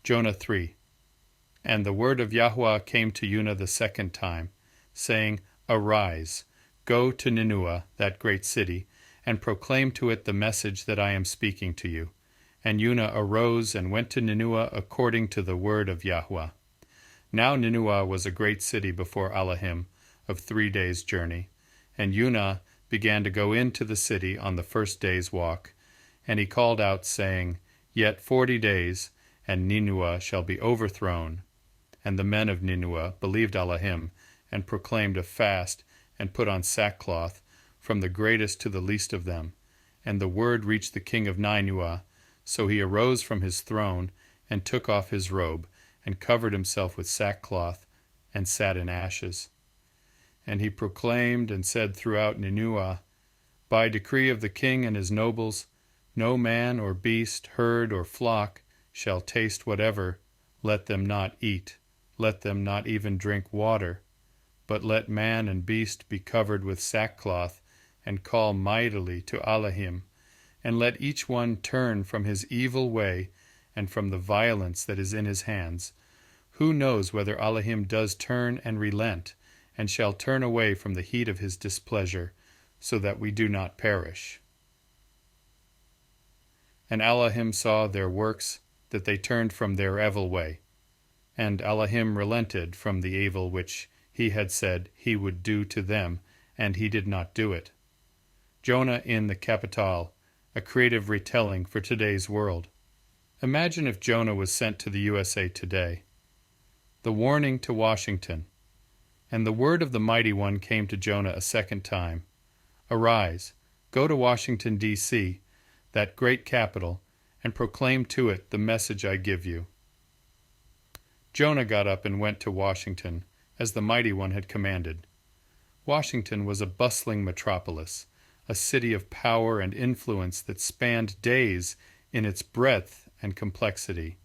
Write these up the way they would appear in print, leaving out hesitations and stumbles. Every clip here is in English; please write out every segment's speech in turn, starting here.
Jonah 3. And the word of Yahweh came to Jonah the second time, saying, Arise, go to Nineveh, that great city, and proclaim to it the message that I am speaking to you. And Jonah arose and went to Nineveh according to the word of Yahweh. Now Nineveh was a great city before Elohim, of 3 days' journey. And Jonah began to go into the city on the first day's walk. And he called out, saying, Yet 40 days, and Nineveh shall be overthrown. And the men of Nineveh believed Elohim, and proclaimed a fast, and put on sackcloth, from the greatest to the least of them. And the word reached the king of Nineveh. So he arose from his throne, and took off his robe, and covered himself with sackcloth, and sat in ashes. And he proclaimed and said throughout Nineveh, By decree of the king and his nobles, no man or beast, herd or flock, shall taste whatever, let them not eat, let them not even drink water, but let man and beast be covered with sackcloth, and call mightily to Elohim, and let each one turn from his evil way, and from the violence that is in his hands. Who knows whether Elohim does turn and relent, and shall turn away from the heat of his displeasure, so that we do not perish? And Elohim saw their works, that they turned from their evil way. And Elohim relented from the evil which he had said he would do to them, and he did not do it. Jonah in the Capital, a creative retelling for today's world. Imagine if Jonah was sent to the USA today. The warning to Washington. And the word of the Mighty One came to Jonah a second time. Arise, go to Washington D.C., that great capital, and proclaim to it the message I give you. Jonah got up and went to Washington, as the Mighty One had commanded. Washington was a bustling metropolis, a city of power and influence that spanned days in its breadth and complexity.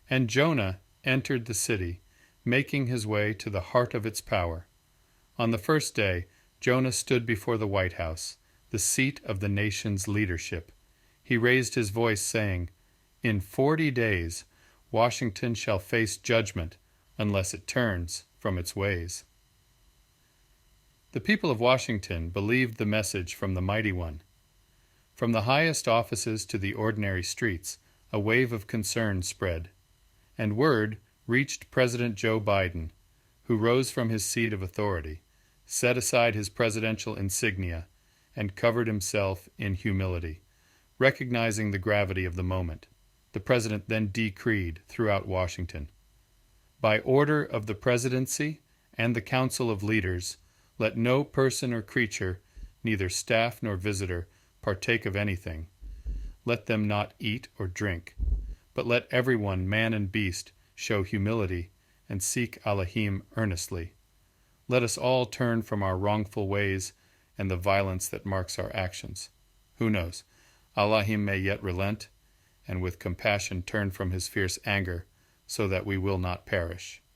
And Jonah entered the city, making his way to the heart of its power. On the first day, Jonah stood before the White House, the seat of the nation's leadership. He raised his voice, saying, In 40 days, Washington shall face judgment unless it turns from its ways. The people of Washington believed the message from the Mighty One. From the highest offices to the ordinary streets, a wave of concern spread, and word reached President Joe Biden, who rose from his seat of authority, set aside his presidential insignia, and covered himself in humility, recognizing the gravity of the moment. The president then decreed throughout Washington, By order of the presidency and the council of leaders, let no person or creature, neither staff nor visitor, partake of anything. Let them not eat or drink, but let everyone, man and beast, show humility and seek Elohim earnestly. Let us all turn from our wrongful ways and the violence that marks our actions. Who knows? Elohim may yet relent, and with compassion turn from his fierce anger, so that we will not perish.